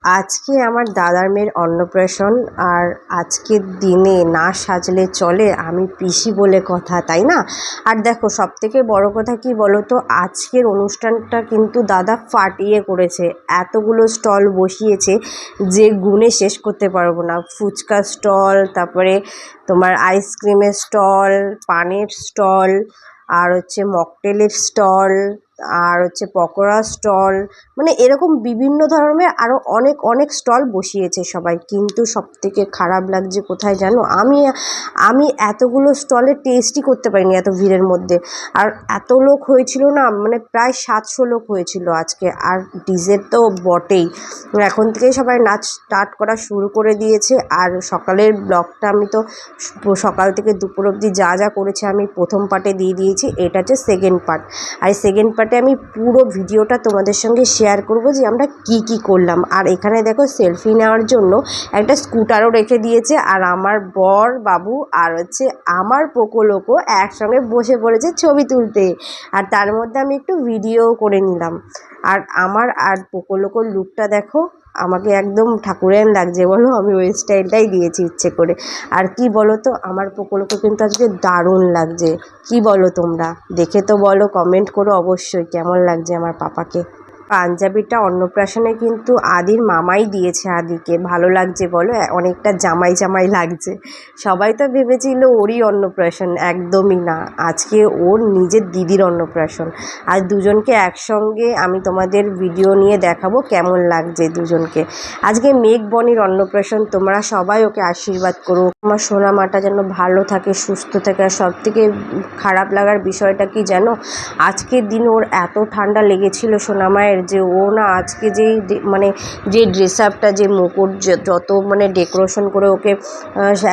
আজকে আমার দাদার মেয়ের অন্নপ্রাশন। আর আজকের দিনে না সাজলে চলে, আমি পিসি বলে কথা, তাই না? আর দেখো, সবথেকে বড় কথা কি বলো তো, আজকের অনুষ্ঠানটা কিন্তু দাদা ফাটিয়ে করেছে। এতগুলো স্টল বসিয়েছে যে গুণে শেষ করতে পারবো না। ফুচকা স্টল, তারপরে তোমার আইসক্রিমের স্টল, পানের স্টল, আর হচ্ছে মকটেলের স্টল, আর হচ্ছে পকোড়া স্টল, মানে এরকম বিভিন্ন ধরনের আরও অনেক অনেক স্টল বসিয়েছে সবাই। কিন্তু সবথেকে খারাপ লাগছে কোথায় জানো, আমি আমি এতগুলো স্টলে টেস্টই করতে পারিনি এত ভিড়ের মধ্যে। আর এত লোক হয়েছিল না, মানে প্রায় 700 লোক হয়েছিল আজকে। আর ডিজের তো বটেই, এখন থেকেই সবাই নাচ স্টার্ট করা শুরু করে দিয়েছে। আর সকালের ব্লগটা আমি তো সকাল থেকে দুপুর অবধি যা যা করেছে আমি প্রথম পার্টে দিয়ে দিয়েছি, এটা হচ্ছে সেকেন্ড পার্ট। আর এই সেকেন্ড পার্টে আমি পুরো ভিডিওটা তোমাদের সঙ্গে শেয়ার করব যে আমরা কি কি করলাম। আর এখানে দেখো, সেলফি নেওয়ার জন্য একটা স্কুটারও রেখে দিয়েছে। আর আমার বর বাবু আর হচ্ছে আমার পোকোলোকো একসঙ্গে বসে পড়েছে ছবি তুলতে। আর তার মধ্যে আমি একটু ভিডিও করে নিলাম। আর আমার আর পোকোলোকোর লুকটা দেখো, আমাকে একদম ঠাকুরের লাগছে বলো, আমি ওই স্টাইলটাই দিয়েছি ইচ্ছে করে। আর কি বলো তো, আমার পোকোলোকো কিন্তু আজকে দারুণ লাগছে। কি বলো তোমরা? দেখে তো বলো, কমেন্ট করো অবশ্যই কেমন লাগছে আমার পাপাকে। পাঞ্জাবিটা অন্নপ্রাশনে কিন্তু আদির মামাই দিয়েছে আদিকে। ভালো লাগছে বলো? অনেকটা জামাই জামাই লাগছে। সবাই তো ভেবেছিল ওরই অন্নপ্রাশন, একদমই না। আজকে ওর নিজের দিদির অন্নপ্রাশন। আর দুজনকে একসঙ্গে আমি তোমাদের ভিডিও নিয়ে দেখাবো কেমন লাগছে দুজনকে। আজকে মেঘ বনির অন্নপ্রাশন, তোমরা সবাই ওকে আশীর্বাদ করো। আমার সোনা মাটা যেন ভালো থাকে, সুস্থ থাকে। আর সব থেকে খারাপ লাগার বিষয়টা কি জানো, আজকের দিন ওর এত ঠান্ডা লেগেছিল সোনামায়ের, যে ও না আজকে যেই মানে যে ড্রেস আপটা, যে মুকুট, যত মানে ডেকোরেশন করে ওকে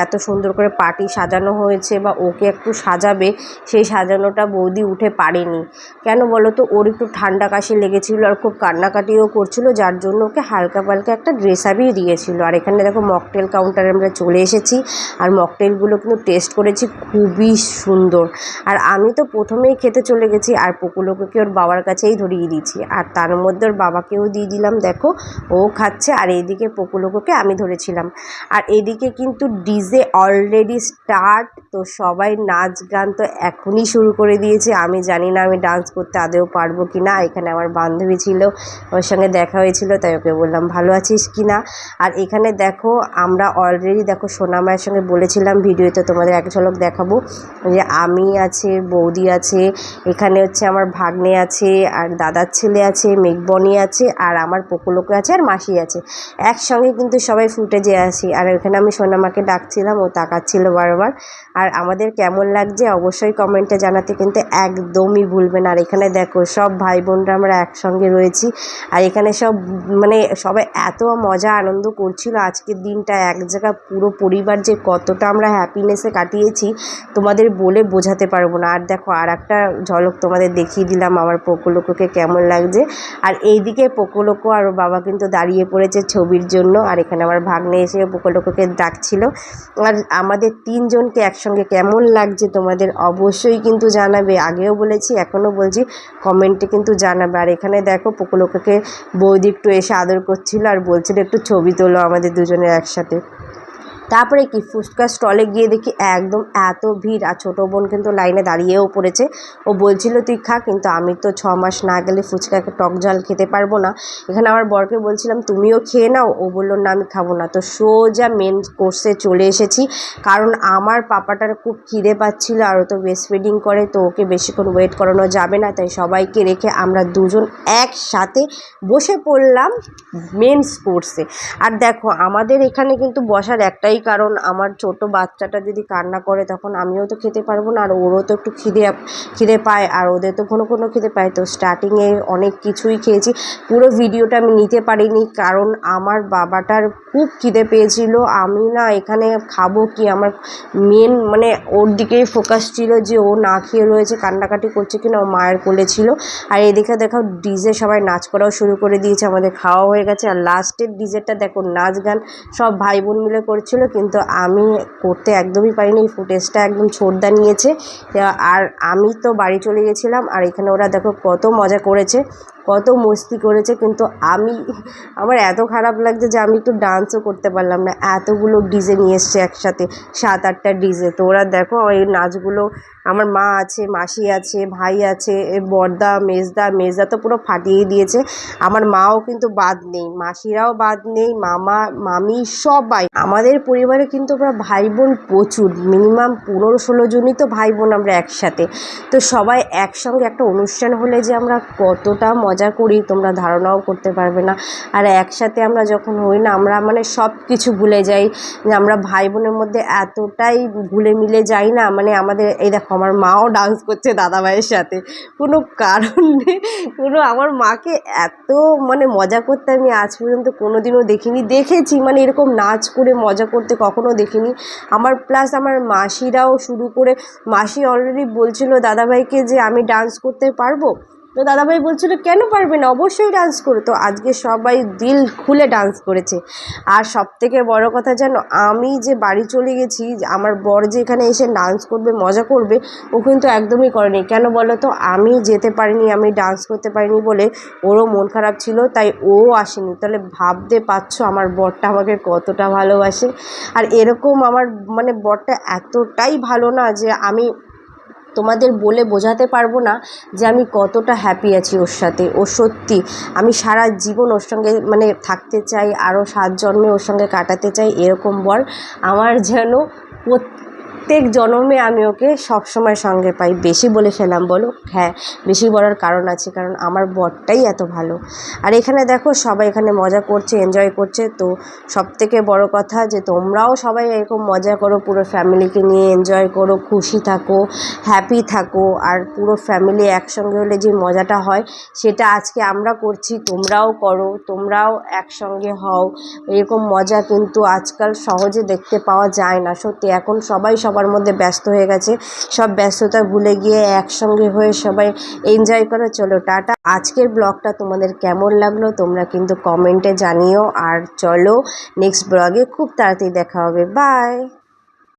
এত সুন্দর করে পার্টি সাজানো হয়েছে বা ওকে একটু সাজাবে, সেই সাজানোটা বৌদি উঠে পারেনি। কেন বলো তো, ওর একটু ঠান্ডা কাশি লেগেছিল আর খুব কান্নাকাটিও করছিল, যার জন্য ওকে হালকা পালকা একটা ড্রেস আপই দিয়েছিল। আর এখানে দেখো, মকটেল কাউন্টারে আমরা চলে এসেছি। আর মকটেলগুলো কিন্তু টেস্ট করেছি, খুবই সুন্দর। আর আমি তো প্রথমেই খেতে চলে গেছি, আর পোকোলোকোকে ওর বাবার কাছেই ধরিয়ে দিয়েছি। আর তার মধ্যে ওর বাবাকেও দিয়ে দিলাম, দেখো ও খাচ্ছে। আর এইদিকে পোকোলোকোকে আমি ধরেছিলাম। আর এদিকে কিন্তু ডিজে অলরেডি স্টার্ট, তো সবাই নাচ গান তো এখনই শুরু করে দিয়েছে। আমি জানি না আমি ডান্স করতে আদেও পারবো কি না। এখানে আমার বান্ধবী ছিল, ওর সঙ্গে দেখা হয়েছিল, তাই ওকে বললাম ভালো আছিস কি না। আর এখানে দেখো, আমরা অলরেডি দেখো সোনামায়ের সঙ্গে বলেছিলাম ভিডিওতে তোমাদের এক ঝলক দেখাবো, যে আমি আছে, বৌদি আছে, এখানে হচ্ছে আমার ভাগ্নে আছে, আর দাদার ছেলে আছে, মেঘবনি আছে, আর আমার পোকোলোকো আছে, আর মাসি আছে। একসঙ্গে কিন্তু সবাই ফুটেজে আসি। আর এখানে আমি সোনামাকে ডাকছিলাম, ও তাকাচ্ছিল বারবার। আর আমাদের কেমন লাগছে অবশ্যই কমেন্টে জানাতে কিন্তু একদমই ভুলবেন। আর এখানে দেখো, সব ভাই বোনরা আমরা একসঙ্গে রয়েছি। আর এখানে সব মানে সবাই এত মজা আনন্দ করছিল আজকের দিনটা। এক জায়গা পুরো পরিবার যে কতটা আমরা হ্যাপিনেসে কাটিয়েছি তোমাদের বলে বোঝাতে পারবো না। আর দেখো, আর একটা ঝলক তোমাদের দেখিয়ে দিলাম আমার পোকোলোকোকে কেমন লাগছে। আর এইদিকে পোকোলোকো আর ওর বাবা কিন্তু দাঁড়িয়ে পড়েছে ছবির জন্য। আর এখানে আমার ভাগ্নে এসে পোকোলোকোকে ডাকছিল। আর আমাদের তিনজনকে একসঙ্গে কেমন লাগছে তোমাদের অবশ্যই কিন্তু জানাবে। আগেও বলেছি, এখনও বলছি, কমেন্টে কিন্তু জানাবে। আর এখানে দেখো, পোকোলোকোকে বৌদি একটু এসে আদর করছিল আর বলছিল একটু ছবি তোলো আমাদের দুজনের একসাথে। তারপরে কি, ফুচকা স্টলে গিয়ে দেখি একদম এত ভিড়। আর ছোটো বোন কিন্তু লাইনে দাঁড়িয়েও পড়েছে। ও বলছিল তুই খা, কিন্তু আমি তো 6 মাস না গেলে ফুচকাকে টক ঝাল খেতে পারবো না। এখানে আমার বরকে বলছিলাম তুমিও খেয়ে নাও, ও বললো না আমি খাবো না। তো সোজা মেন কোর্সে চলে এসেছি, কারণ আমার পাপাটার খুব খিদে পাচ্ছিল। আর ও তো ব্রেস্ট ফিডিং করে, তো ওকে বেশিক্ষণ ওয়েট করানো যাবে না। তাই সবাইকে রেখে আমরা দুজন একসাথে বসে পড়লাম মেন কোর্সে। আর দেখো, আমাদের এখানে কিন্তু বসার একটাই কারণ, আমার ছোট বাচ্চাটা যদি কান্না করে তখন আমিও তো খেতে পারবো না, আর ওরও তো একটু খিদে পায়, আর ওদের তো কোনো কোনো খিদে পায়। তো স্টার্টিংয়ে অনেক কিছুই খেয়েছি, পুরো ভিডিওটা আমি নিতে পারিনি, কারণ আমার বাবাটার খুব খিদে পেয়েছিল। আমি না এখানে খাবো কি, আমার মেন মানে ওর দিকেই ফোকাস ছিল, যে ও না খেয়ে রয়েছে, কান্নাকাটি করছে কিনা, ও মায়ের কোলে ছিল। আর এদিকে দেখো, ডিজে সবাই নাচ করাও শুরু করে দিয়েছে, আমাদের খাওয়া হয়ে গেছে। আর লাস্টের ডিজেটা দেখো, নাচ গান সব ভাই বোন মিলে করছিল, কিন্তু আমি করতে একদমই পারিনি। এই ফুটেজটা একদম ছোটদা নিয়েছে। আর আমি তো বাড়ি চলে গেছিলাম। আর এখানে ওরা দেখো কত মজা করেছে, কত মস্তি করেছে। কিন্তু আমার এত খারাপ লাগছে যে আমি একটু ডান্সও করতে পারলাম না, এতগুলো ডিজে নিয়ে এসছে একসাথে, 7-8টা ডিজে। তো ওরা দেখো ওই নাচগুলো, আমার মা আছে, মাসি আছে, ভাই আছে, বড়দা, মেজদা তো পুরো ফাটিয়েই দিয়েছে। আমার মাও কিন্তু বাদ নেই, মাসিরাও বাদ নেই, মামা মামি সবাই। আমাদের পরিবারে কিন্তু আমরা ভাই বোন প্রচুর, মিনিমাম 15-16 জনই তো ভাই বোন আমরা একসাথে। তো সবাই একসঙ্গে একটা অনুষ্ঠান হলে যে আমরা কতটা মজা করি তোমরা ধারণাও করতে পারবে না। আর একসাথে আমরা যখন হই না, আমরা মানে সব কিছু ভুলে যাই, যে আমরা ভাই বোনের মধ্যে এতটাই ঘুলে মিলে যাই না। মানে আমাদের এই দেখো, আমার মাও ডান্স করছে দাদাভাইয়ের সাথে, কোনো কারণ নেই কোনো। আমার মাকে এত মানে মজা করতে আমি আজ পর্যন্ত কোনো দিনও দেখিনি, দেখেছি মানে এরকম নাচ করে মজা করতে কখনো দেখিনি। প্লাস আমার মাসিরাও শুরু করে, মাসি অলরেডি বলছিল দাদাভাইকে যে আমি ডান্স করতে পারবো। তো দাদাভাই বলছিল কেন পারবে না, অবশ্যই ডান্স করো। তো আজকে সবাই দিল খুলে ডান্স করেছে। আর সবথেকে বড় কথা জানো, আমি যে বাড়ি চলে গেছি, আমার বর যে এখানে এসে ডান্স করবে, মজা করবে, ও কিন্তু একদমই করেনি। কেন বলো তো, আমি যেতে পারিনি, আমি ডান্স করতে পারিনি বলে ওরও মন খারাপ ছিল, তাই ও আসেনি। তাহলে ভাবতে পারছো আমার বরটা আমাকে কতটা ভালোবাসে। আর এরকম আমার মানে বরটা এতটাই ভালো না, যে আমি তোমাদের বলে বোঝাতে পারবো না যে আমি কতটা হ্যাপি আছি ওর সাথে। ও সত্যি, আমি সারা জীবন ওর সঙ্গে মানে থাকতে চাই, আরও 7 জন্মে ওর সঙ্গে কাটাতে চাই। এরকম বর আমার যেন প্রত্যেক জন্মে আমি ওকে সবসময় সঙ্গে পাই। বেশি বলে ফেলাম বলো? হ্যাঁ, বেশি বলার কারণ আছে, কারণ আমার বরটাই এত ভালো। আর এখানে দেখো সবাই এখানে মজা করছে, এনজয় করছে। তো সবথেকে বড় কথা যে তোমরাও সবাই এরকম মজা করো, পুরো ফ্যামিলিকে নিয়ে এনজয় করো, খুশি থাকো, হ্যাপি থাকো। আর পুরো ফ্যামিলি একসঙ্গে হলে যে মজাটা হয়, সেটা আজকে আমরা করছি, তোমরাও করো, তোমরাও একসঙ্গে হও। এরকম মজা কিন্তু আজকাল সহজে দেখতে পাওয়া যায় না। সত্যি এখন সবাই সবার মধ্যে ব্যস্ত হয়ে গেছে, সব ব্যস্ততা ভুলে গিয়ে একসঙ্গে হয়ে সবাই এনজয় করে। চলো টাটা। আজকের ব্লগটা তোমাদের কেমন লাগলো তোমরা কিন্তু কমেন্টে জানিও। আর চলো নেক্সট ব্লগে খুব তাড়াতাড়ি দেখা হবে। বাই।